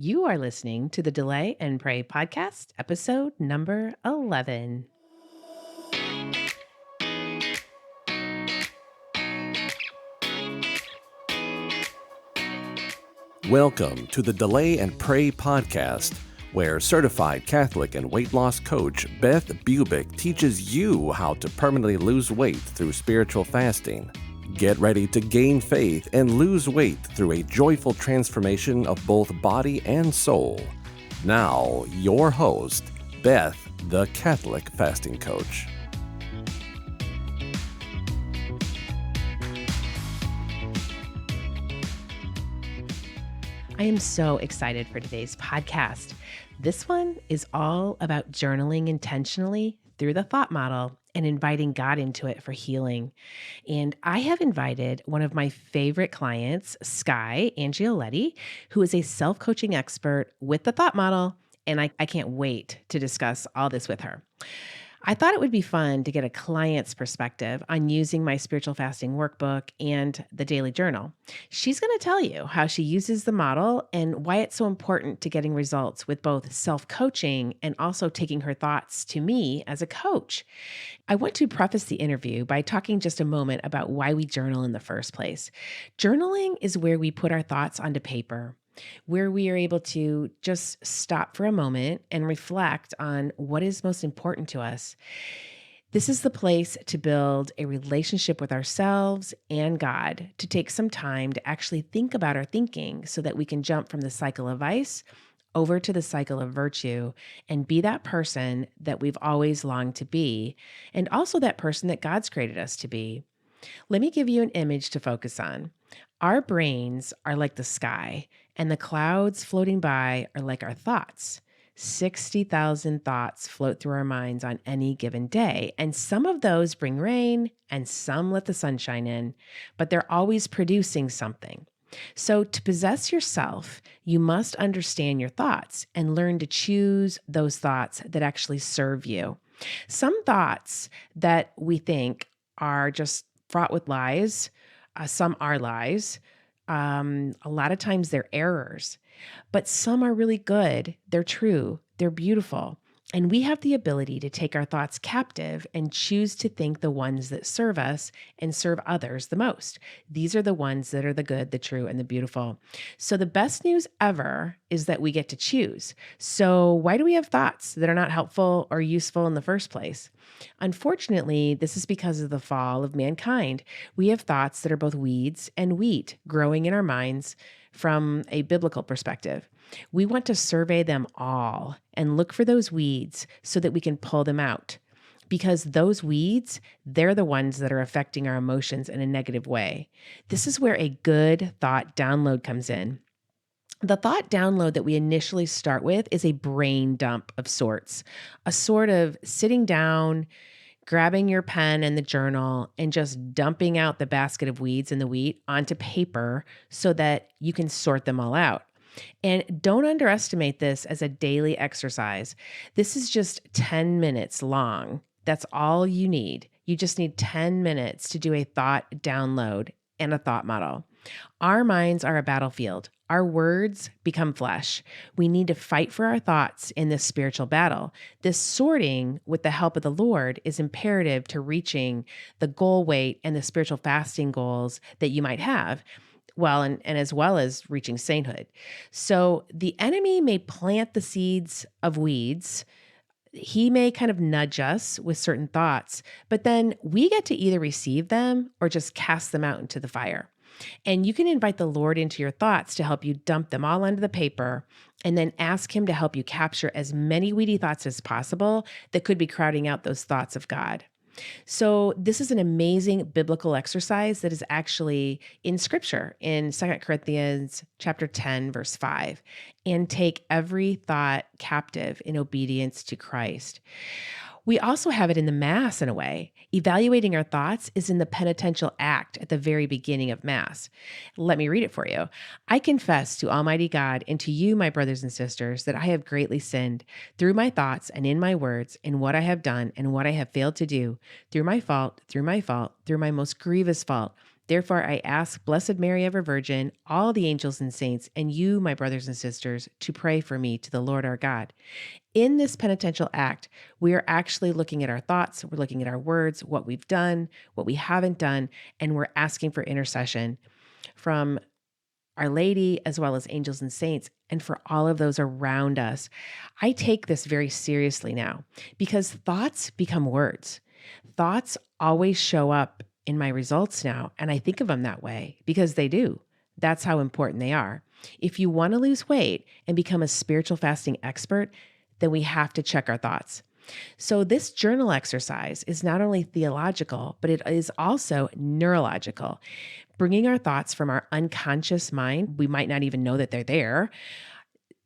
You are listening to the Delay and Pray podcast, episode number 11. Welcome to the Delay and Pray podcast, where certified Catholic and weight loss coach Beth teaches you how to permanently lose weight through spiritual fasting. Get ready to gain faith and lose weight through a joyful transformation of both body and soul. Now, your host, Beth, the Catholic fasting coach. I am so excited for today's podcast. This one is all about journaling intentionally through the thought model and inviting God into it for healing. And I have invited one of my favorite clients, Skye Angioletti, who is a self-coaching expert with the thought model, and I can't wait to discuss all this with her. I thought it would be fun to get a client's perspective on using my spiritual fasting workbook and the daily journal. She's going to tell you how she uses the model and why it's so important to getting results with both self-coaching and also taking her thoughts to me as a coach. I want to preface the interview by talking just a moment about why we journal in the first place. Journaling is where we put our thoughts onto paper, where we are able to just stop for a moment and reflect on what is most important to us. This is the place to build a relationship with ourselves and God, to take some time to actually think about our thinking so that we can jump from the cycle of vice over to the cycle of virtue and be that person that we've always longed to be, and also that person that God's created us to be. Let me give you an image to focus on. Our brains are like the sky, and the clouds floating by are like our thoughts. 60,000 thoughts float through our minds on any given day, and some of those bring rain and some let the sunshine in, but they're always producing something. So to possess yourself, you must understand your thoughts and learn to choose those thoughts that actually serve you. Some thoughts that we think are just fraught with lies. Some are lies. A lot of times they're errors, but some are really good. They're true. They're beautiful. And we have the ability to take our thoughts captive and choose to think the ones that serve us and serve others the most. These are the ones that are the good, the true, and the beautiful. So the best news ever is that we get to choose. So why do we have thoughts that are not helpful or useful in the first place? Unfortunately, this is because of the fall of mankind. We have thoughts that are both weeds and wheat growing in our minds from a biblical perspective. We want to survey them all and look for those weeds so that we can pull them out. Because those weeds, they're the ones that are affecting our emotions in a negative way. This is where a good thought download comes in. The thought download that we initially start with is a brain dump of sorts, a sort of sitting down, grabbing your pen and the journal and just dumping out the basket of weeds and the wheat onto paper so that you can sort them all out. And don't underestimate this as a daily exercise. This is just 10 minutes long. That's all you need. You just need 10 minutes to do a thought download and a thought model. Our minds are a battlefield. Our words become flesh. We need to fight for our thoughts in this spiritual battle. This sorting with the help of the Lord is imperative to reaching the goal weight and the spiritual fasting goals that you might have. Well, and as well as reaching sainthood. So the enemy may plant the seeds of weeds. He may kind of nudge us with certain thoughts, but then we get to either receive them or just cast them out into the fire. And you can invite the Lord into your thoughts to help you dump them all onto the paper and then ask him to help you capture as many weedy thoughts as possible that could be crowding out those thoughts of God. So this is an amazing biblical exercise that is actually in scripture in 2 Corinthians chapter 10, verse 5, and take every thought captive in obedience to Christ. We also have it in the Mass in a way. Evaluating our thoughts is in the penitential act at the very beginning of Mass. Let me read it for you. I confess to Almighty God and to you, my brothers and sisters, that I have greatly sinned through my thoughts and in my words, in what I have done and what I have failed to do, through my fault, through my most grievous fault. Therefore, I ask Blessed Mary, ever Virgin, all the angels and saints, and you, my brothers and sisters, to pray for me to the Lord our God. In this penitential act, we are actually looking at our thoughts, we're looking at our words, what we've done, what we haven't done, and we're asking for intercession from Our Lady, as well as angels and saints, and for all of those around us. I take this very seriously now because thoughts become words. Thoughts always show up in my results now, and I think of them that way because they do. That's how important they are. If you want to lose weight and become a spiritual fasting expert, then we have to check our thoughts. So, this journal exercise is not only theological, but it is also neurological, bringing our thoughts from our unconscious mind. We might not even know that they're there.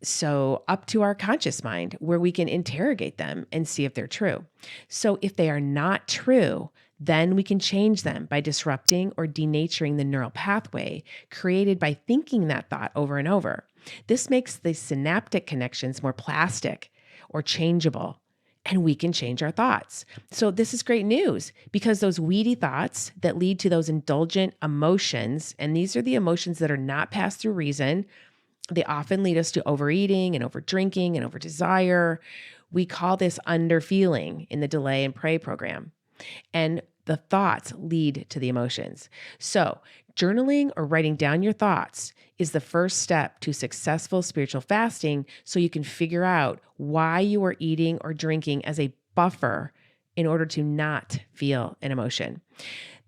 So, up to our conscious mind, where we can interrogate them and see if they're true. So, if they are not true, then we can change them by disrupting or denaturing the neural pathway created by thinking that thought over and over. This makes the synaptic connections more plastic or changeable, and we can change our thoughts. So, this is great news because those weedy thoughts that lead to those indulgent emotions, and these are the emotions that are not passed through reason, they often lead us to overeating and over drinking and over desire. We call this underfeeling in the Delay and Pray program. And the thoughts lead to the emotions. So, journaling or writing down your thoughts is the first step to successful spiritual fasting so you can figure out why you are eating or drinking as a buffer in order to not feel an emotion.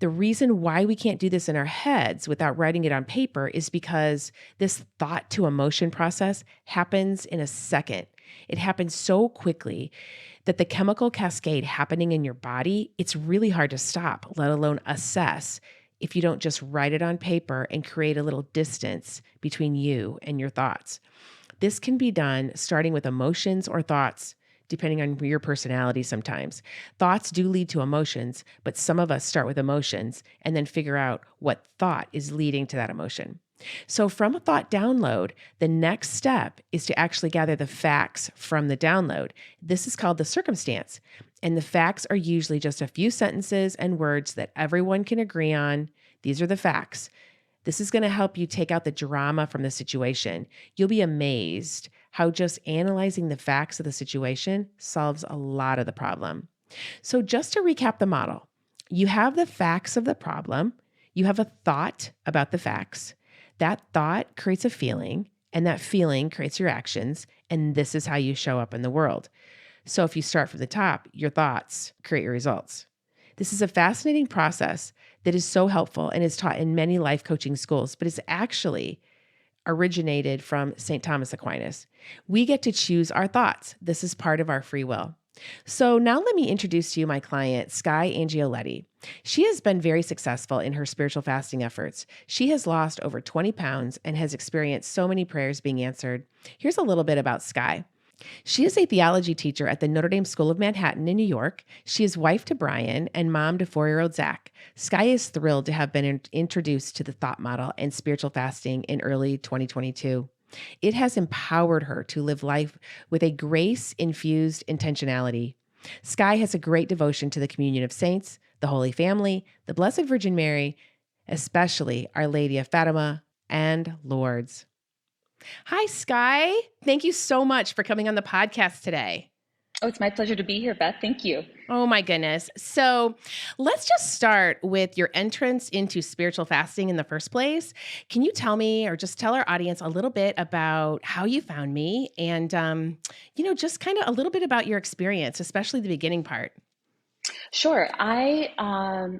The reason why we can't do this in our heads without writing it on paper is because this thought to emotion process happens in a second. It happens so quickly that the chemical cascade happening in your body, it's really hard to stop, let alone assess, if you don't just write it on paper and create a little distance between you and your thoughts. This can be done starting with emotions or thoughts, depending on your personality sometimes. Thoughts do lead to emotions, but some of us start with emotions and then figure out what thought is leading to that emotion. So, from a thought download, the next step is to actually gather the facts from the download. This is called the circumstance. And the facts are usually just a few sentences and words that everyone can agree on. These are the facts. This is going to help you take out the drama from the situation. You'll be amazed how just analyzing the facts of the situation solves a lot of the problem. So, just to recap the model, you have the facts of the problem, you have a thought about the facts. That thought creates a feeling, and that feeling creates your actions, and this is how you show up in the world. So, if you start from the top, your thoughts create your results. This is a fascinating process that is so helpful and is taught in many life coaching schools, but it's actually originated from St. Thomas Aquinas. We get to choose our thoughts. This is part of our free will. So now let me introduce to you my client, Skye Angioletti. She has been very successful in her spiritual fasting efforts. She has lost over 20 pounds and has experienced so many prayers being answered. Here's a little bit about Skye. She is a theology teacher at the Notre Dame School of Manhattan in New York. She is wife to Brian and mom to 4-year-old Zach. Skye is thrilled to have been introduced to the thought model and spiritual fasting in early 2022. It has empowered her to live life with a grace-infused intentionality. Skye has a great devotion to the communion of saints, the Holy Family, the Blessed Virgin Mary, especially Our Lady of Fatima, and Lourdes. Hi, Skye. Thank you so much for coming on the podcast today. Oh, it's my pleasure to be here, Beth. Thank you. Oh my goodness. So let's just start with your entrance into spiritual fasting in the first place. Can you tell me, or just tell our audience a little bit about how you found me and, just kind of a little bit about your experience, especially the beginning part? Sure. I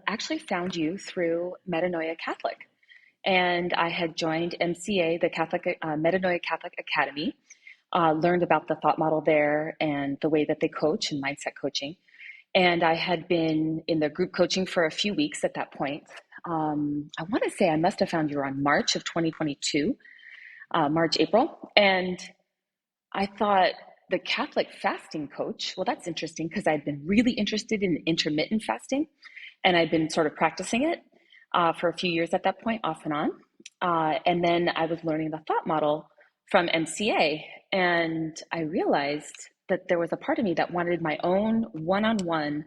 actually found you through Metanoia Catholic, and I had joined MCA, the Catholic Metanoia Catholic Academy, learned about the thought model there and the way that they coach and mindset coaching. And I had been in the group coaching for a few weeks at that point. I want to say I must have found you around March of 2022, March, April. And I thought the Catholic fasting coach, well, that's interesting because I'd been really interested in intermittent fasting and I'd been sort of practicing it for a few years at that point, off and on. And then I was learning the thought model from MCA, and I realized that there was a part of me that wanted my own one-on-one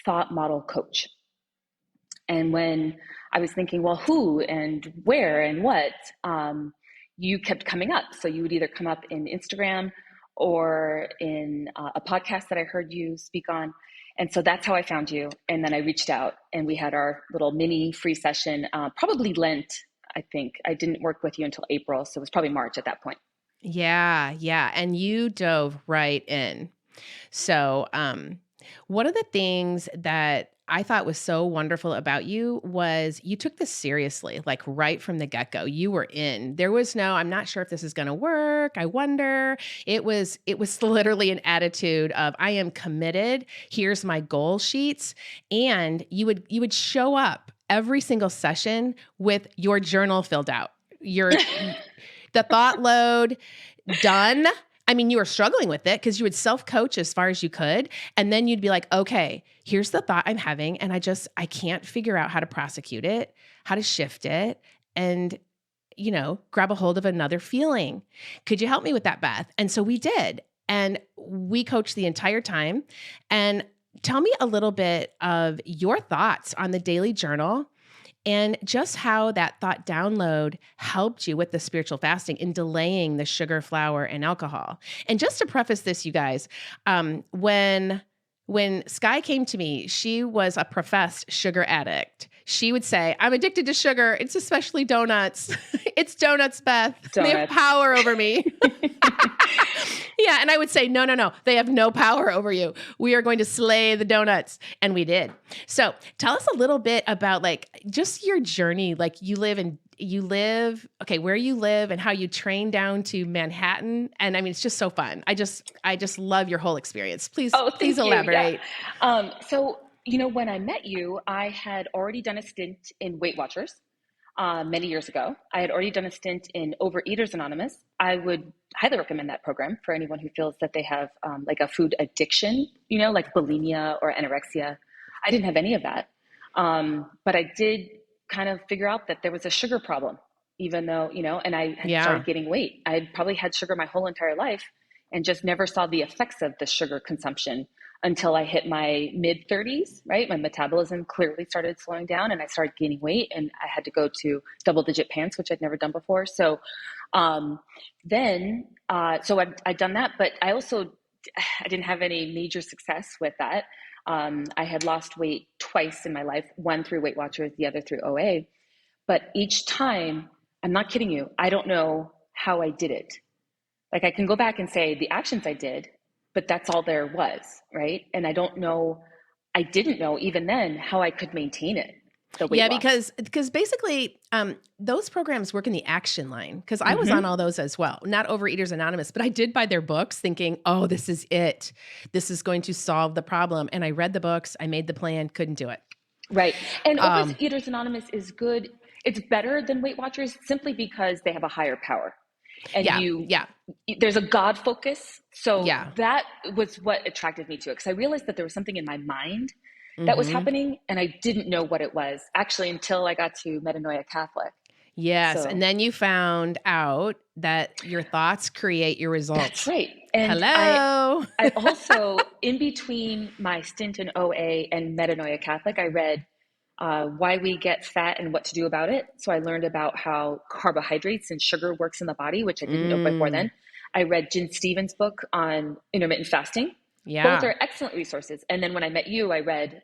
thought model coach. And when I was thinking, well, who and where and what, you kept coming up. So you would either come up in Instagram or in a podcast that I heard you speak on. And so that's how I found you. And then I reached out and we had our little mini free session, probably Lent, I think. I didn't work with you until April, so it was probably March at that point. Yeah, yeah. And you dove right in. So, one of the things that I thought was so wonderful about you was you took this seriously, like right from the get-go. You were in. There was no, I'm not sure if this is going to work. I wonder. It was literally an attitude of I am committed. Here's my goal sheets. And you would show up every single session with your journal filled out. The thought load done. I mean, you were struggling with it because you would self-coach as far as you could. And then you'd be like, okay, here's the thought I'm having. And I can't figure out how to prosecute it, how to shift it, and, grab a hold of another feeling. Could you help me with that, Beth? And so we did. And we coached the entire time. And tell me a little bit of your thoughts on the daily journal and just how that thought download helped you with the spiritual fasting in delaying the sugar, flour, and alcohol. And just to preface this, you guys, when Skye came to me, she was a professed sugar addict. She would say, I'm addicted to sugar. It's especially donuts. It's donuts, Beth. They have power over me. Yeah. And I would say, no. They have no power over you. We are going to slay the donuts. And we did. So tell us a little bit about just your journey. Like where you live and how you train down to Manhattan. And I mean, it's just so fun. I just love your whole experience. Please elaborate. Yeah. So, when I met you, I had already done a stint in Weight Watchers. Many years ago. I had already done a stint in Overeaters Anonymous. I would highly recommend that program for anyone who feels that they have a food addiction, like bulimia or anorexia. I didn't have any of that. But I did kind of figure out that there was a sugar problem, even though, and I had started gaining weight. I had probably had sugar my whole entire life and just never saw the effects of the sugar consumption until I hit my mid 30s, right? My metabolism clearly started slowing down and I started gaining weight and I had to go to double digit pants, which I'd never done before. So I'd done that, but I didn't have any major success with that. I had lost weight twice in my life, one through Weight Watchers, the other through OA. But each time, I'm not kidding you, I don't know how I did it. Like I can go back and say the actions I did, but that's all there was, right? And I didn't know even then how I could maintain it. Yeah, because basically those programs work in the action line because I was on all those as well, not Overeaters Anonymous, but I did buy their books thinking, oh, this is it. This is going to solve the problem. And I read the books, I made the plan, couldn't do it. Right. And Overeaters Anonymous is good. It's better than Weight Watchers simply because they have a higher power. And there's a God focus. So that was what attracted me to it. Because I realized that there was something in my mind that was happening. And I didn't know what it was actually until I got to Metanoia Catholic. Yes. So, and then you found out that your thoughts create your results. That's right. And hello. I also, in between my stint in OA and Metanoia Catholic, I read Why We Get Fat and What to Do About It. So I learned about how carbohydrates and sugar works in the body, which I didn't know before then. I read Jen Stevens' book on intermittent fasting. Yeah. Both are excellent resources. And then when I met you, I read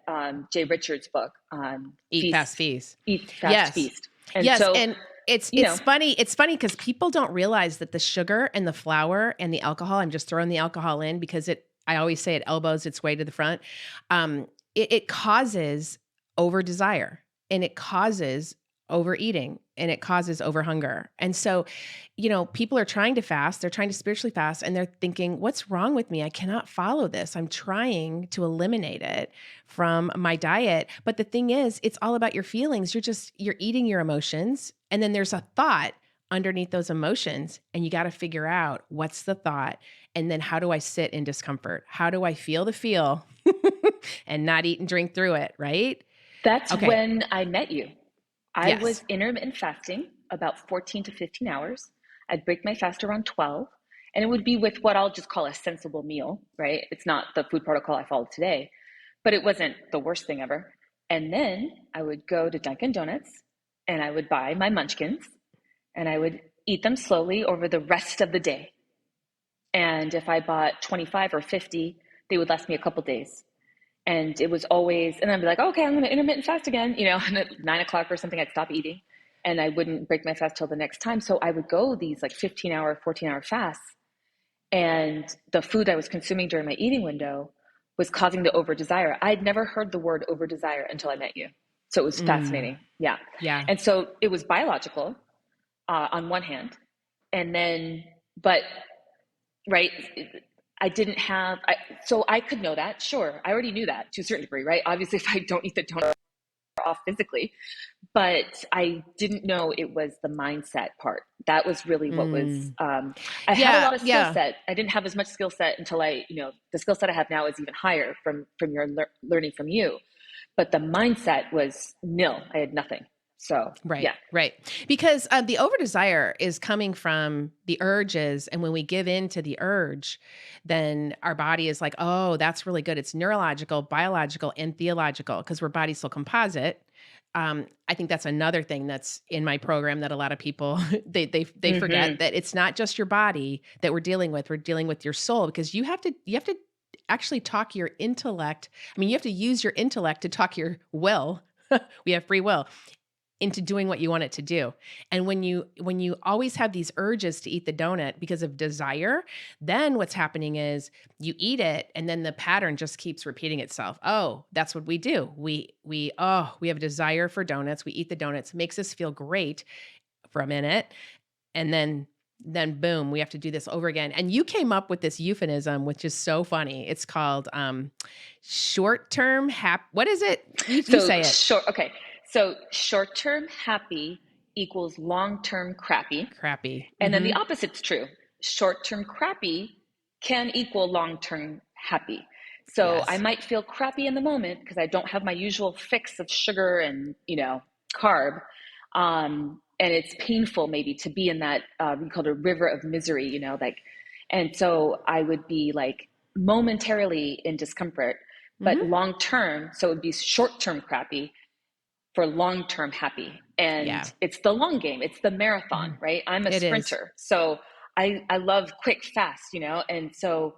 Jay Richards' book on Eat Fast Feast. Eat Fast Feast. And and it's funny. It's funny because people don't realize that the sugar and the flour and the alcohol, I'm just throwing the alcohol in because I always say it elbows its way to the front. It causes over desire and it causes overeating and it causes overhunger. And so, people are trying to fast, they're trying to spiritually fast and they're thinking, what's wrong with me? I cannot follow this. I'm trying to eliminate it from my diet. But the thing is, it's all about your feelings. You're eating your emotions. And then there's a thought underneath those emotions and you got to figure out what's the thought. And then how do I sit in discomfort? How do I feel the feel and not eat and drink through it? Right? That's when I met you. I was intermittent fasting about 14 to 15 hours. I'd break my fast around 12 and it would be with what I'll just call a sensible meal, right? It's not the food protocol I follow today, but it wasn't the worst thing ever. And then I would go to Dunkin' Donuts and I would buy my munchkins and I would eat them slowly over the rest of the day. And if I bought 25 or 50, they would last me a couple days. And it was always, and I'd be like, okay, I'm going to intermittent fast again, and at 9 o'clock or something, I'd stop eating and I wouldn't break my fast till the next time. So I would go these like 15-hour, 14-hour fasts. And the food I was consuming during my eating window was causing the over desire. I'd never heard the word over desire until I met you. So it was fascinating. Yeah. Yeah. And so it was biological on one hand. And then, but, right, I didn't have, so I could know that. Sure. I already knew that to a certain degree, right? Obviously, if I don't eat the donut off physically, but I didn't know it was the mindset part. That was really what was, I had a lot of skill set. I didn't have as much skill set until the skill set I have now is even higher from your learning from you. But the mindset was nil. I had nothing. So, right. Because the over desire is coming from the urges. And when we give in to the urge, then our body is like, oh, that's really good. It's neurological, biological, and theological because we're body soul composite. I think that's another thing that's in my program that a lot of people, they forget that it's not just your body that we're dealing with. We're dealing with your soul because you have to actually talk your intellect. I mean, you have to use your intellect to talk your will. We have free will into doing what you want it to do. And when you always have these urges to eat the donut because of desire, then what's happening is you eat it and then the pattern just keeps repeating itself. Oh, that's what we do. We have a desire for donuts. We eat the donuts. It makes us feel great for a minute. And then boom, we have to do this over again. And you came up with this euphemism, which is so funny. It's called short-term what is it? You say it. Okay. So short-term happy equals long-term crappy. And then the opposite's true. Short-term crappy can equal long-term happy. So yes. I might feel crappy in the moment because I don't have my usual fix of sugar and, carb. And it's painful maybe to be in that, we call it a river of misery, and so I would be like momentarily in discomfort, but long-term, so it would be short-term crappy for long-term happy. And it's the long game. It's the marathon, right? I'm a sprinter. So I love quick, fast, and so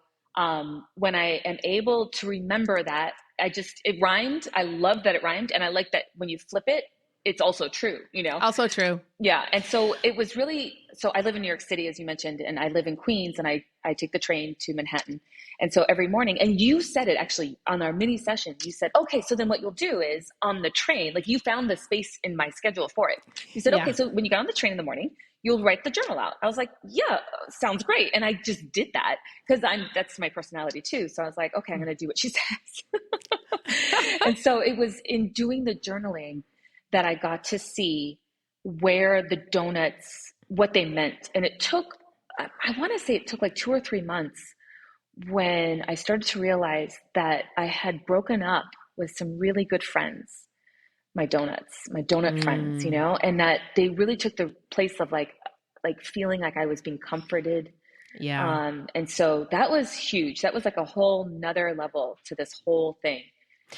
when I am able to remember that, it rhymed. I love that it rhymed. And I like that when you flip it, it's also true, Also true. Yeah. And so it was so I live in New York City, as you mentioned, and I live in Queens, and I take the train to Manhattan. And so every morning, and you said it actually on our mini session, you said, okay, so then what you'll do is on the train, like you found the space in my schedule for it. You said, okay, so when you get on the train in the morning, you'll write the journal out. I was like, yeah, sounds great. And I just did that because that's my personality too. So I was like, okay, I'm going to do what she says. And so it was in doing the journaling that I got to see where the donuts, what they meant. And it took, I want to say it took like 2 or 3 months when I started to realize that I had broken up with some really good friends, my donut friends, and that they really took the place of like feeling like I was being comforted. Yeah. And so that was huge. That was like a whole nother level to this whole thing.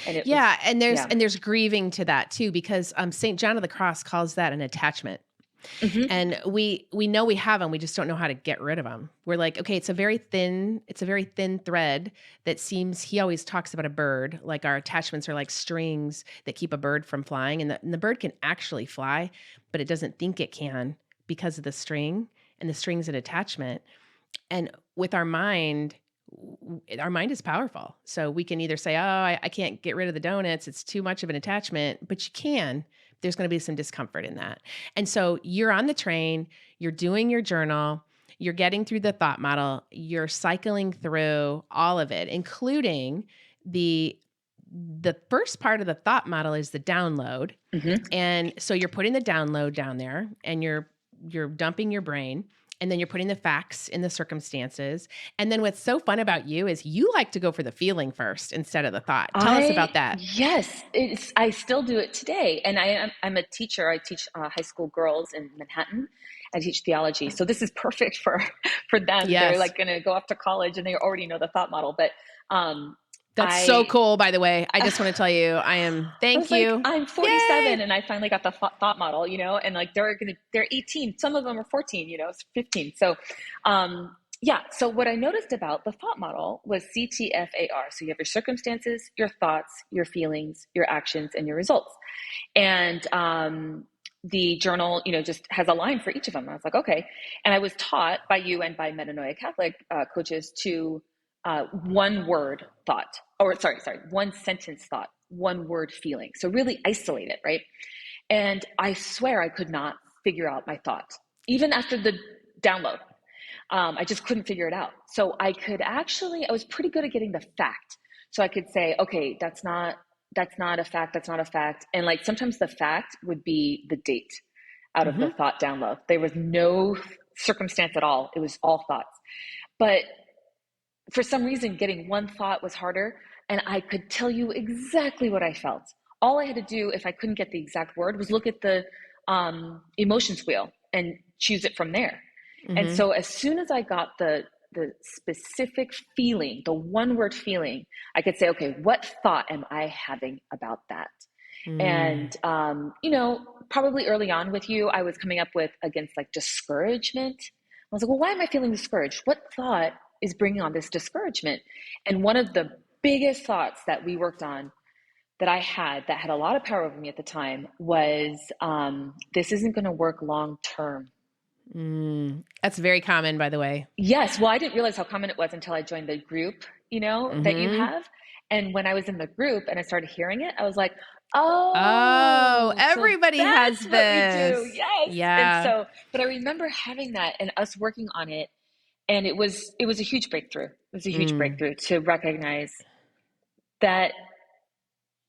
And there's grieving to that too, because St. John of the Cross calls that an attachment. And we know we have them. We just don't know how to get rid of them. We're like, okay, it's a very thin thread that seems, he always talks about a bird, like our attachments are like strings that keep a bird from flying. And the bird can actually fly, but it doesn't think it can because of the string, and the string's an attachment. And with our mind is powerful. So we can either say, oh, I can't get rid of the donuts. It's too much of an attachment, but you can. There's going to be some discomfort in that. And so you're on the train, you're doing your journal, you're getting through the thought model, you're cycling through all of it, including the first part of the thought model is the download. And so you're putting the download down there and you're dumping your brain. And then you're putting the facts in the circumstances. And then what's so fun about you is you like to go for the feeling first instead of the thought. Tell us about that. Yes, I still do it today. And I'm a teacher. I teach high school girls in Manhattan. I teach theology. So this is perfect for them. Yes. They're like going to go off to college and they already know the thought model. But That's so cool, by the way. I just want to tell you, I thank was like, you. I'm 47 Yay. and I finally got the thought model, and like they're 18. Some of them are 14, 15. So, yeah. So what I noticed about the thought model was CTFAR. So you have your circumstances, your thoughts, your feelings, your actions, and your results. And the journal, just has a line for each of them. I was like, okay. And I was taught by you and by Metanoia Catholic coaches to one word thought, or sorry, one sentence thought, one word feeling. So really isolate it, right? And I swear I could not figure out my thought, even after the download. I just couldn't figure it out. So I was pretty good at getting the fact. So I could say, okay, that's not a fact. That's not a fact. And like sometimes the fact would be the date out of the Mm-hmm. thought download. There was no circumstance at all. It was all thoughts. But for some reason, getting one thought was harder, and I could tell you exactly what I felt. All I had to do, if I couldn't get the exact word, was look at the emotions wheel and choose it from there. And Mm-hmm. so, as soon as I got the specific feeling, the one word feeling, I could say, okay, what thought am I having about that? Mm. And probably early on with you, I was coming up with against like discouragement. I was like, well, why am I feeling discouraged? What thought is bringing on this discouragement? And one of the biggest thoughts that we worked on that I had that had a lot of power over me at the time was this isn't going to work long term. That's very common, by the way. Yes. Well, I didn't realize how common it was until I joined the group, that you Mm-hmm. have. And when I was in the group and I started hearing it, I was like, Oh, oh, so everybody has that's what we do. this. Yes. And Yeah. so, but I remember having that and us working on it. And it was a huge breakthrough. It was a huge Mm. breakthrough to recognize that,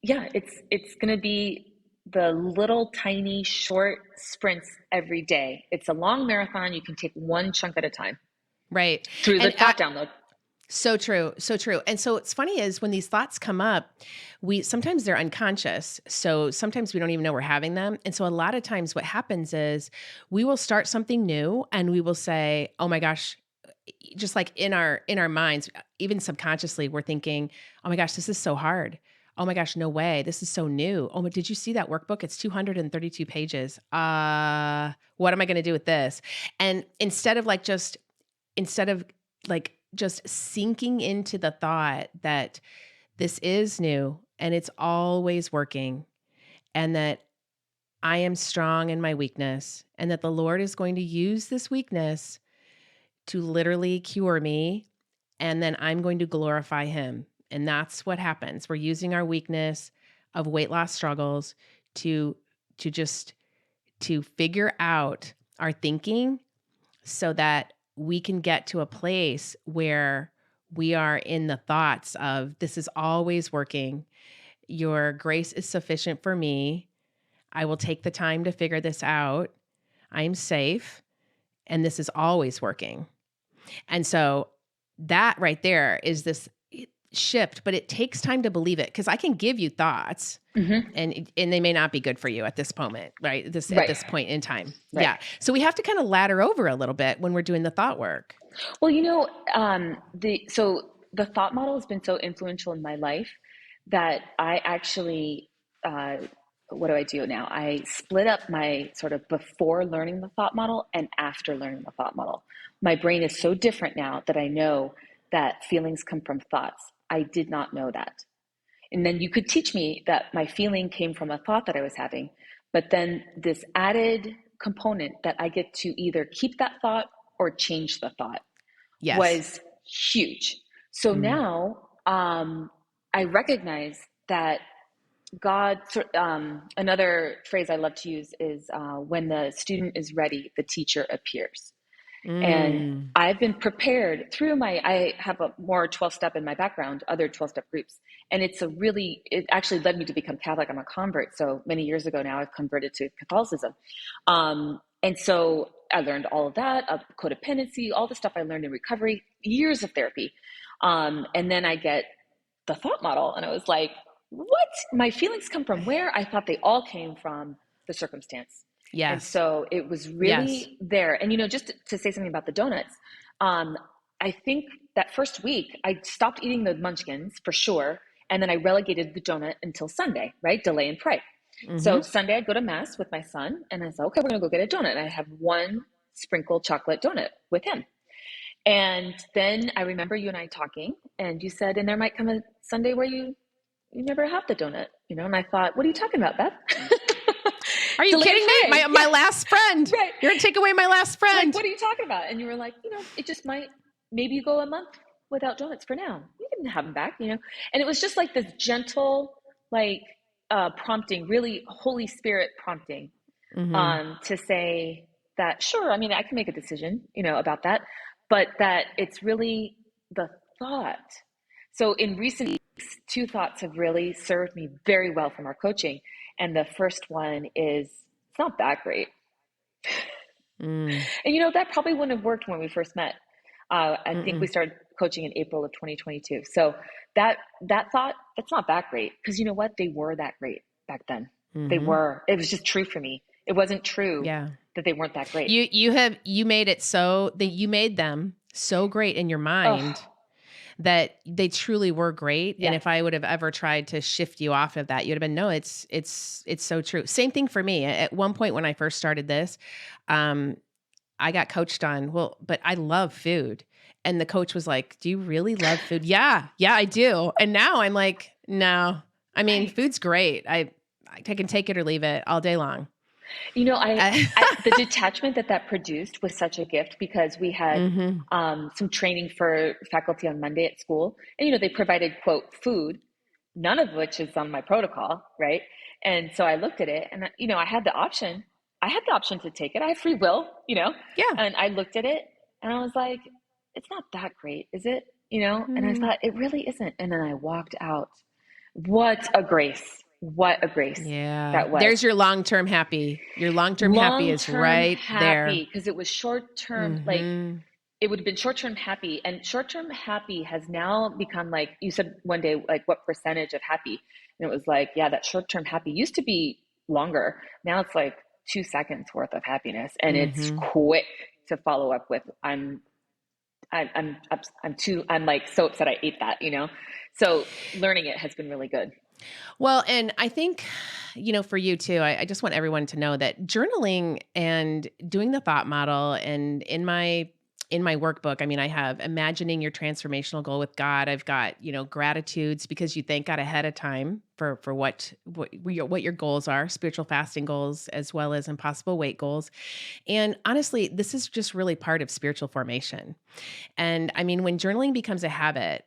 yeah, it's going to be the little tiny short sprints every day. It's a long marathon. You can take one chunk at a time Right. through the And thought download. so true. So true. And so what's funny is when these thoughts come up, sometimes they're unconscious. So sometimes we don't even know we're having them. And so a lot of times what happens is we will start something new and we will say, "Oh my gosh," just like in our minds, even subconsciously, we're thinking, "Oh my gosh, this is so hard. Oh my gosh, no way. This is so new. Oh, but did you see that workbook? It's 232 pages. What am I going to do with this?" And instead of like just sinking into the thought that this is new and it's always working, and that I am strong in my weakness, and that the Lord is going to use this weakness to literally cure me, and then I'm going to glorify him. And that's what happens. We're using our weakness of weight loss struggles to just to figure out our thinking so that we can get to a place where we are in the thoughts of this is always working. Your grace is sufficient for me. I will take the time to figure this out. I'm safe, and this is always working. And so that right there is this shift, but it takes time to believe it because I can give you thoughts Mm-hmm. and they may not be good for you at this moment, right? At Right. this point in time. Right. Yeah. So we have to kind of ladder over a little bit when we're doing the thought work. Well, the thought model has been so influential in my life that I actually, what do I do now? I split up my sort of before learning the thought model and after learning the thought model. My brain is so different now that I know that feelings come from thoughts. I did not know that. And then you could teach me that my feeling came from a thought that I was having, but then this added component that I get to either keep that thought or change the thought Yes. was huge. So Mm. now I recognize that God, another phrase I love to use is when the student is ready, the teacher appears. And Mm. I've been prepared through I have a more 12 step in my background, other 12-step groups. And it actually led me to become Catholic. I'm a convert. So many years ago now, I've converted to Catholicism. And so I learned all of that, codependency, all the stuff I learned in recovery, years of therapy. And then I get the thought model and I was like, what? My feelings come from where? I thought they all came from the circumstance. And Yes. so it was Yes. really there. And, just to say something about the donuts, I think that first week, I stopped eating the munchkins for sure. And then I relegated the donut until Sunday, right? Delay and pray. So Mm-hmm. Sunday I'd go to mass with my son and I said, okay, we're going to go get a donut. And I have one sprinkled chocolate donut with him. And then I remember you and I talking and you said, and there might come a Sunday where you never have the donut, and I thought, what are you talking about, Beth? Are you Delay kidding me? pray. My last friend. Right. You're going to take away my last friend. Like, what are you talking about? And you were like, it just might, maybe you go a month without donuts for now. You can have them back, And it was just like this gentle, like, prompting, really Holy Spirit prompting, to say that, sure, I mean, I can make a decision, about that, but that it's really the thought. So in recent weeks, two thoughts have really served me very well from our coaching. And the first one is, it's not that great. And that probably wouldn't have worked when we first met. I think we started coaching in April of 2022. So that thought, it's not that great. Because you know what? They were that great back then. They were. It was just true for me. It wasn't true that they weren't that great. You made it so that you made them so great in your mind that they truly were great. Yeah. And if I would have ever tried to shift you off of that, you'd have been, no, it's so true. Same thing for me. At one point when I first started this, I got coached on, well, but I love food. And the coach was like, do you really love food? Yeah, I do. And now I'm like, no, I mean, food's great. I can take it or leave it all day long. The detachment that produced was such a gift because we had some training for faculty on Monday at school. And, they provided, quote, food, none of which is on my protocol, right? And so I looked at it and, I had the option. I had the option to take it. I have free will, Yeah. And I looked at it and I was like, it's not that great, is it? And I thought, it really isn't. And then I walked out. What a grace. What a grace that was. There's your long-term happy. Your long-term happy is right there. Because it was short-term, like it would have been short-term happy. And short-term happy has now become, like you said one day, like what percentage of happy? And it was like, yeah, that short-term happy used to be longer. Now it's like 2 seconds worth of happiness. And it's quick to follow up with, I'm like so upset I ate that, So learning it has been really good. Well, and I think, for you too, I just want everyone to know that journaling and doing the thought model, and in my workbook, I mean, I have imagining your transformational goal with God. I've got, gratitudes because you thank God ahead of time for what your goals are, spiritual fasting goals, as well as impossible weight goals. And honestly, this is just really part of spiritual formation. And I mean, when journaling becomes a habit,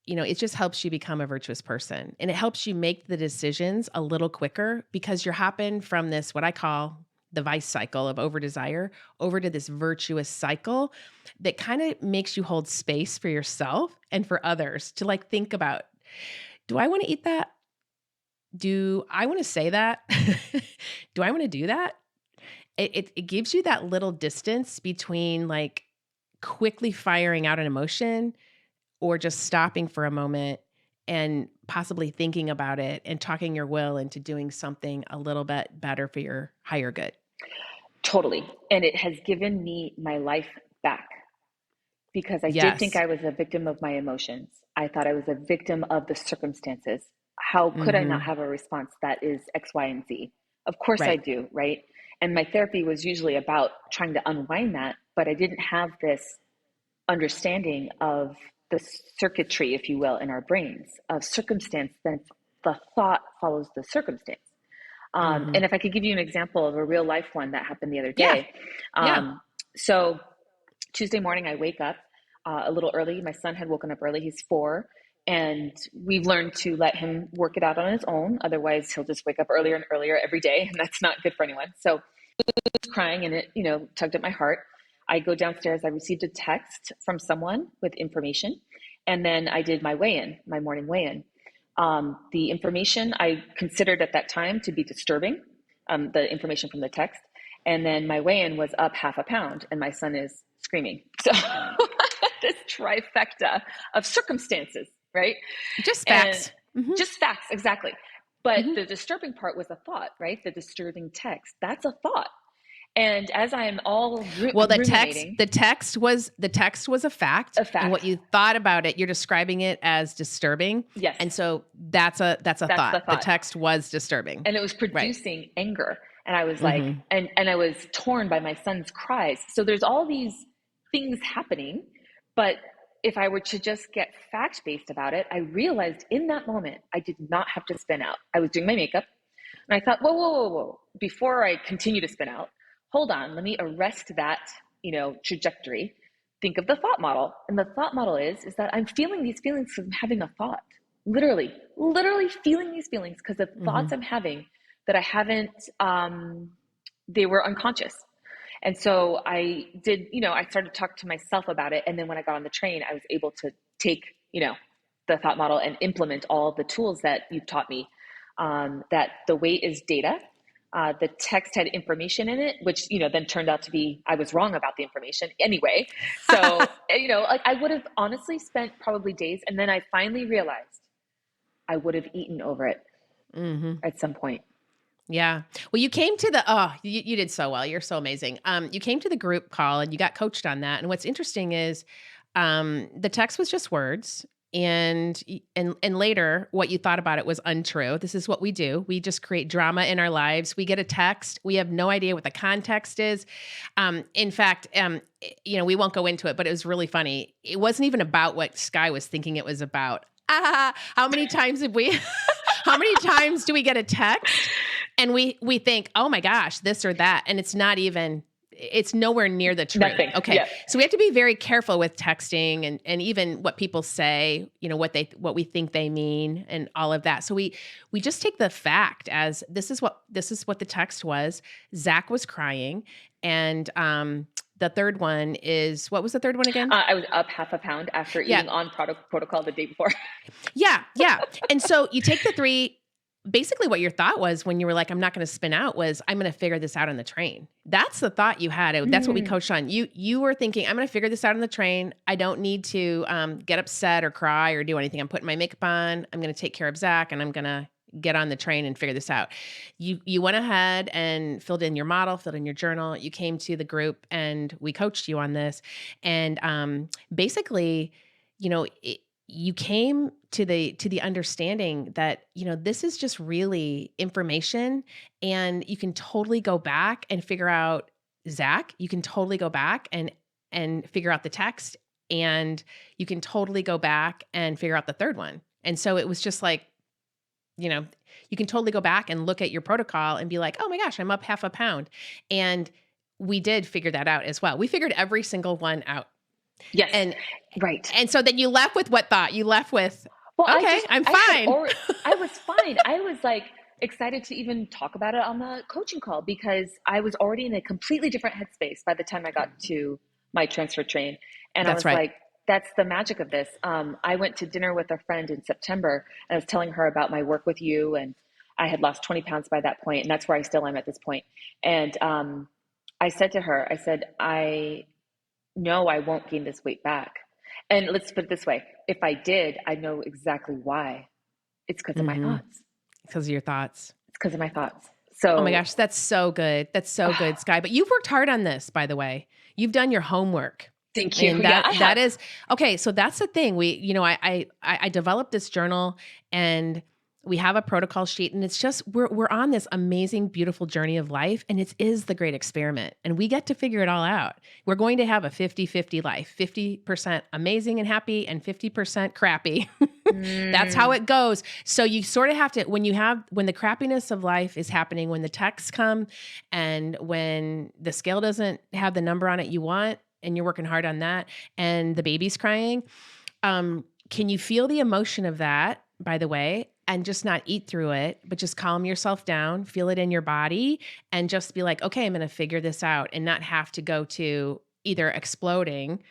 it just helps you become a virtuous person, and it helps you make the decisions a little quicker because you're hopping from this, what I call the vice cycle of over desire, over to this virtuous cycle that kind of makes you hold space for yourself and for others to like think about, do I want to eat that? Do I want to say that? Do I want to do that? It gives you that little distance between like quickly firing out an emotion or just stopping for a moment and possibly thinking about it and talking your will into doing something a little bit better for your higher good. Totally. And it has given me my life back because I did think I was a victim of my emotions. I thought I was a victim of the circumstances. How could I not have a response that is X, Y, and Z? Of course I do, right? And my therapy was usually about trying to unwind that, but I didn't have this understanding of the circuitry, if you will, in our brains of circumstance, then the thought follows the circumstance. And if I could give you an example of a real life one that happened the other day. So Tuesday morning, I wake up a little early. My son had woken up early. He's 4. And we've learned to let him work it out on his own. Otherwise, he'll just wake up earlier and earlier every day. And that's not good for anyone. So I was crying and it, tugged at my heart. I go downstairs. I received a text from someone with information. And then I did my weigh-in, my morning weigh-in. The information I considered at that time to be disturbing, the information from the text. And then my weigh-in was up 0.5 pound and my son is screaming. So this trifecta of circumstances, right? Just facts. Just facts, exactly. But the disturbing part was a thought, right? The disturbing text, that's a thought. And as I'm all Well, ruminating, the text was a fact, a and what fact, you thought about it, you're describing it as disturbing, yes, and so that's a that's thought. the The thought. text was disturbing, And it was right? producing anger. And I was like, Mm-hmm. and I was torn by my son's cries. So there's all these things happening. But if I were to just get fact based about it, I realized in that moment, I did not have to spin out. I was doing my makeup and I thought, whoa, whoa, whoa, whoa. Before I continue to spin out, hold on, let me arrest that, trajectory. Think of the thought model. And the thought model is that I'm feeling these feelings because I'm having a thought. Literally feeling these feelings because of Mm-hmm. thoughts I'm having that I haven't, they were unconscious. And so I did, I started to talk to myself about it. And then when I got on the train, I was able to take, the thought model and implement all the tools that you've taught me. That the weight is data. The text had information in it, which, then turned out to be, I was wrong about the information anyway. So, like I would have honestly spent probably days. And then I finally realized I would have eaten over it Mm-hmm. at some point. Yeah. Well, you came to the you did so well. You're so amazing. You came to the group call and you got coached on that. And what's interesting is the text was just words. And later what you thought about it was untrue. This is what we do. We just create drama in our lives. We get a text. We have no idea what the context is. In fact, we won't go into it, but it was really funny. It wasn't even about what Skye was thinking it was about. How many times have we how many times do we get a text and we think, oh my gosh, this or that, and it's nowhere near the truth. Nothing. Okay. Yeah. So we have to be very careful with texting and even what people say, what we think they mean and all of that. So we just take the fact as this is what the text was. Zach was crying. And the third one is, what was the third one again? I was up half a pound after eating on protocol the day before. Yeah. And so you take the three. Basically what your thought was when you were like, I'm not going to spin out, was I'm going to figure this out on the train. That's the thought you had. That's what we coached on. You were thinking, I'm going to figure this out on the train. I don't need to get upset or cry or do anything. I'm putting my makeup on. I'm going to take care of Zach and I'm going to get on the train and figure this out. You went ahead and filled in your model, filled in your journal. You came to the group and we coached you on this. And basically, you came to the understanding that, this is just really information and you can totally go back and figure out Zach. You can totally go back and figure out the text, and you can totally go back and figure out the third one. And so it was just like, you can totally go back and look at your protocol and be like, oh my gosh, I'm up half a pound. And we did figure that out as well. We figured every single one out. Yes. And right. And so then you left with what thought? You left with, well, okay, I'm fine. I was fine. I was like excited to even talk about it on the coaching call because I was already in a completely different headspace by the time I got to my transfer train. And I was like, that's the magic of this. I went to dinner with a friend in September and I was telling her about my work with you, and I had lost 20 pounds by that point, and that's where I still am at this point. And I said to her, I know I won't gain this weight back. And let's put it this way. If I did, I know exactly why. It's because of my thoughts. Because of your thoughts. It's because of my thoughts. So, oh my gosh, that's so good. That's so good, Skye. But you've worked hard on this, by the way. You've done your homework. Thank you. And that is, okay. So that's the thing. I developed this journal and we have a protocol sheet, and it's just, we're on this amazing, beautiful journey of life. And it is the great experiment, and we get to figure it all out. We're going to have a 50-50 life, 50% amazing and happy and 50% crappy. That's how it goes. So you sort of have to, when the crappiness of life is happening, when the texts come and when the scale doesn't have the number on it you want, and you're working hard on that, and the baby's crying, can you feel the emotion of that, by the way, and just not eat through it, but just calm yourself down, feel it in your body, and just be like, okay, I'm going to figure this out, and not have to go to either exploding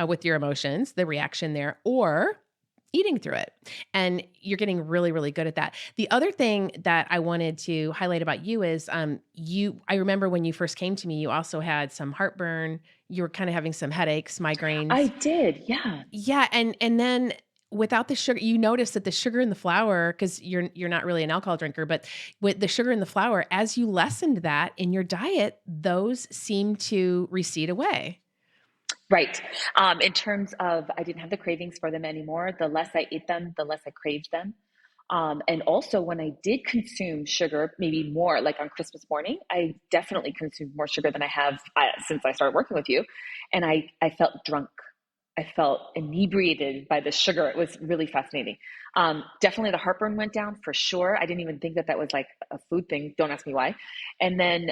with your emotions, the reaction there, or eating through it. And you're getting really, really good at that. The other thing that I wanted to highlight about you is I remember when you first came to me, you also had some heartburn. You were kind of having some headaches, migraines. I did. Yeah. Yeah. And then without the sugar, you notice that the sugar in the flour, because you're not really an alcohol drinker, but with the sugar in the flour, as you lessened that in your diet, those seem to recede away. Right. In terms of, I didn't have the cravings for them anymore. The less I ate them, the less I craved them. And also, when I did consume sugar, maybe more, like on Christmas morning, I definitely consumed more sugar than I have since I started working with you. And I felt drunk. I felt inebriated by the sugar. It was really fascinating. Definitely the heartburn went down for sure. I didn't even think that that was like a food thing. Don't ask me why. And then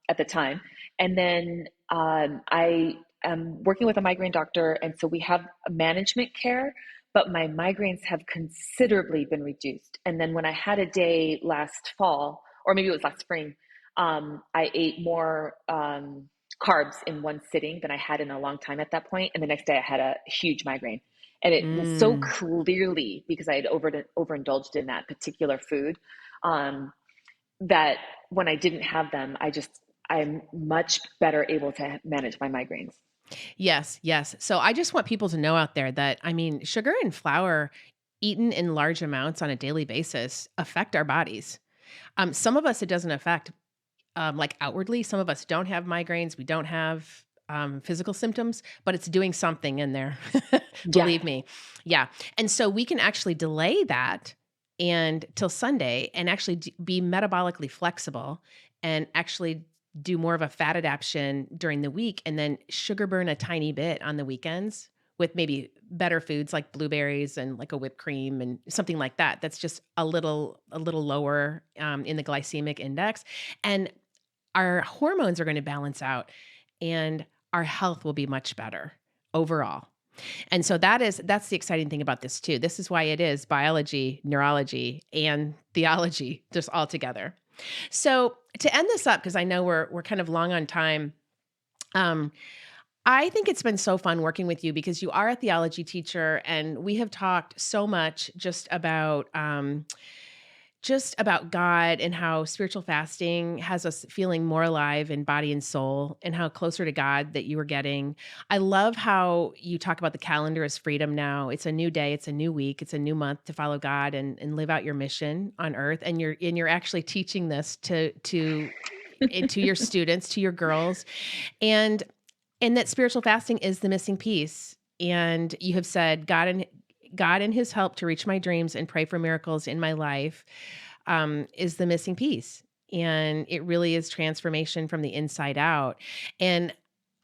at the time, and then I am working with a migraine doctor, and so we have management care. But my migraines have considerably been reduced. And then when I had a day last fall, or maybe it was last spring, I ate more carbs in one sitting than I had in a long time at that point. And the next day I had a huge migraine. And it was so Mm. clearly because I had overindulged in that particular food, that when I didn't have them, I'm much better able to manage my migraines. Yes, yes. So I just want people to know out there that, I mean, sugar and flour eaten in large amounts on a daily basis affect our bodies. Some of us it doesn't affect, like outwardly. Some of us don't have migraines. We don't have physical symptoms, but it's doing something in there. Yeah. Believe me. Yeah. And so we can actually delay that and till Sunday and actually be metabolically flexible and actually do more of a fat adaptation during the week and then sugar burn a tiny bit on the weekends with maybe better foods like blueberries and like a whipped cream and something like that. That's just a little lower in the glycemic index. And our hormones are going to balance out and our health will be much better overall. And so that's the exciting thing about this too. This is why it is biology, neurology, and theology just all together. So to end this up, because I know we're kind of long on time, um, I think it's been so fun working with you because you are a theology teacher, and we have talked so much just about God and how spiritual fasting has us feeling more alive in body and soul and how closer to God that you are getting. I love how you talk about the calendar as freedom now. It's a new day, it's a new week, it's a new month to follow God and live out your mission on earth. And you're actually teaching this to your students, to your girls. And that spiritual fasting is the missing piece. And you have said God and his help to reach my dreams and pray for miracles in my life is the missing piece. And it really is transformation from the inside out. And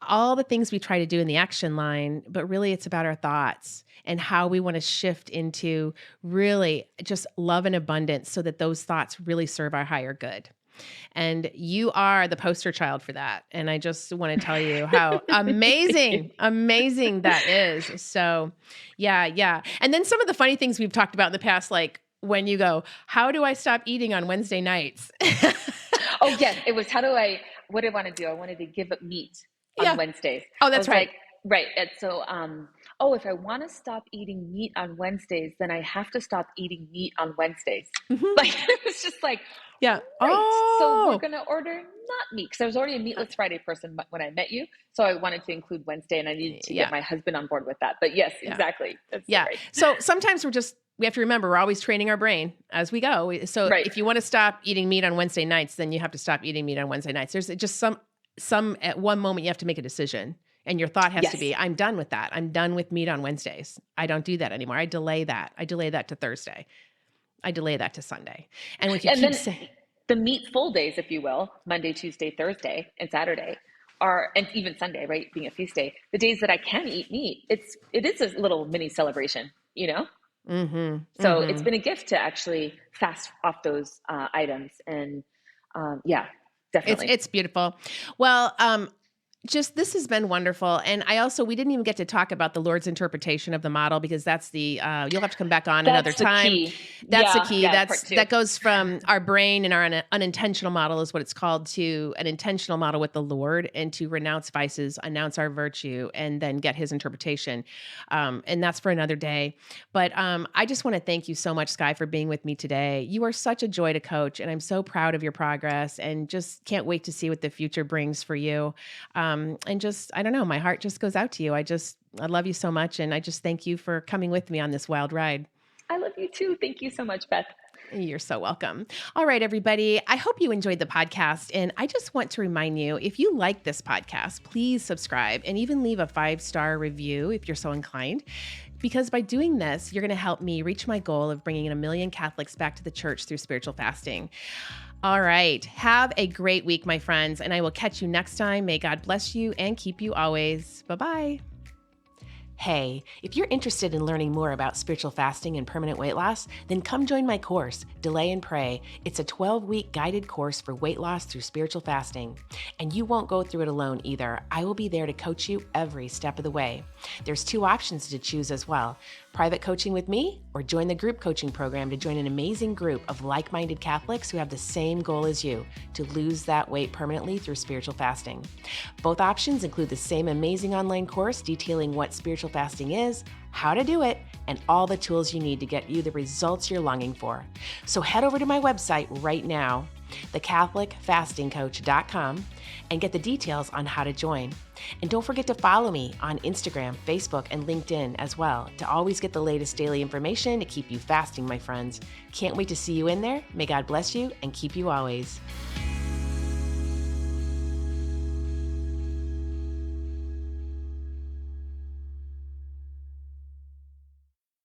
all the things we try to do in the action line, but really it's about our thoughts and how we want to shift into really just love and abundance so that those thoughts really serve our higher good. And you are the poster child for that. And I just want to tell you how amazing, amazing that is. So, yeah, yeah. And then some of the funny things we've talked about in the past, like when you go, how do I stop eating on Wednesday nights? Oh, yes. It was what did I want to do? I wanted to give up meat on Yeah. Wednesdays. Oh, I that's was right. like, right. And so, if I want to stop eating meat on Wednesdays, then I have to stop eating meat on Wednesdays. Mhm. Like, it was just like, Yeah. right. So we're Oh, going to order not meat because I was already a meatless Friday person when I met you. So I wanted to include Wednesday and I needed to get yeah. my husband on board with that. But yes, Yeah. exactly. That's so Yeah. right. So sometimes we have to remember we're always training our brain as we go. So Right. if you want to stop eating meat on Wednesday nights, then you have to stop eating meat on Wednesday nights. There's just some at one moment you have to make a decision and your thought has to Yes. be, I'm done with that. I'm done with meat on Wednesdays. I don't do that anymore. I delay that. I delay that to Thursday. I delay that to Sunday. And if you And keep then saying, the meat full days, if you will, Monday, Tuesday, Thursday, and Saturday and even Sunday, right, being a feast day, the days that I can eat meat, it is a little mini celebration, you know? mm-hmm, So it's mm-hmm. been a gift to actually fast off those items. And yeah, definitely. It's beautiful. Well, just this has been wonderful. And we didn't even get to talk about the Lord's interpretation of the model because that's you'll have to come back on another That's the time. key. That's the Yeah, key. yeah, part two. That goes from our brain and our unintentional model is what it's called to an intentional model with the Lord and to renounce vices, announce our virtue, and then get his interpretation. And that's for another day. But I just want to thank you so much, Skye, for being with me today. You are such a joy to coach, and I'm so proud of your progress and just can't wait to see what the future brings for you. And just, I don't know, my heart just goes out to you. I love you so much. And I just thank you for coming with me on this wild ride. I love you too. Thank you so much, Beth. You're so welcome. All right, everybody. I hope you enjoyed the podcast. And I just want to remind you, if you like this podcast, please subscribe and even leave a 5-star review if you're so inclined. Because by doing this, you're going to help me reach my goal of bringing in 1 million Catholics back to the church through spiritual fasting. All right. Have a great week, my friends, and I will catch you next time. May God bless you and keep you always. Bye-bye. Hey, if you're interested in learning more about spiritual fasting and permanent weight loss, then come join my course, Delay and Pray. It's a 12-week guided course for weight loss through spiritual fasting. And you won't go through it alone either. I will be there to coach you every step of the way. There's 2 options to choose as well: private coaching with me, or join the group coaching program to join an amazing group of like-minded Catholics who have the same goal as you, to lose that weight permanently through spiritual fasting. Both options include the same amazing online course detailing what spiritual fasting is, how to do it, and all the tools you need to get you the results you're longing for. So head over to my website right now, thecatholicfastingcoach.com, and get the details on how to join. And don't forget to follow me on Instagram, Facebook, and LinkedIn as well to always get the latest daily information to keep you fasting, my friends. Can't wait to see you in there. May God bless you and keep you always.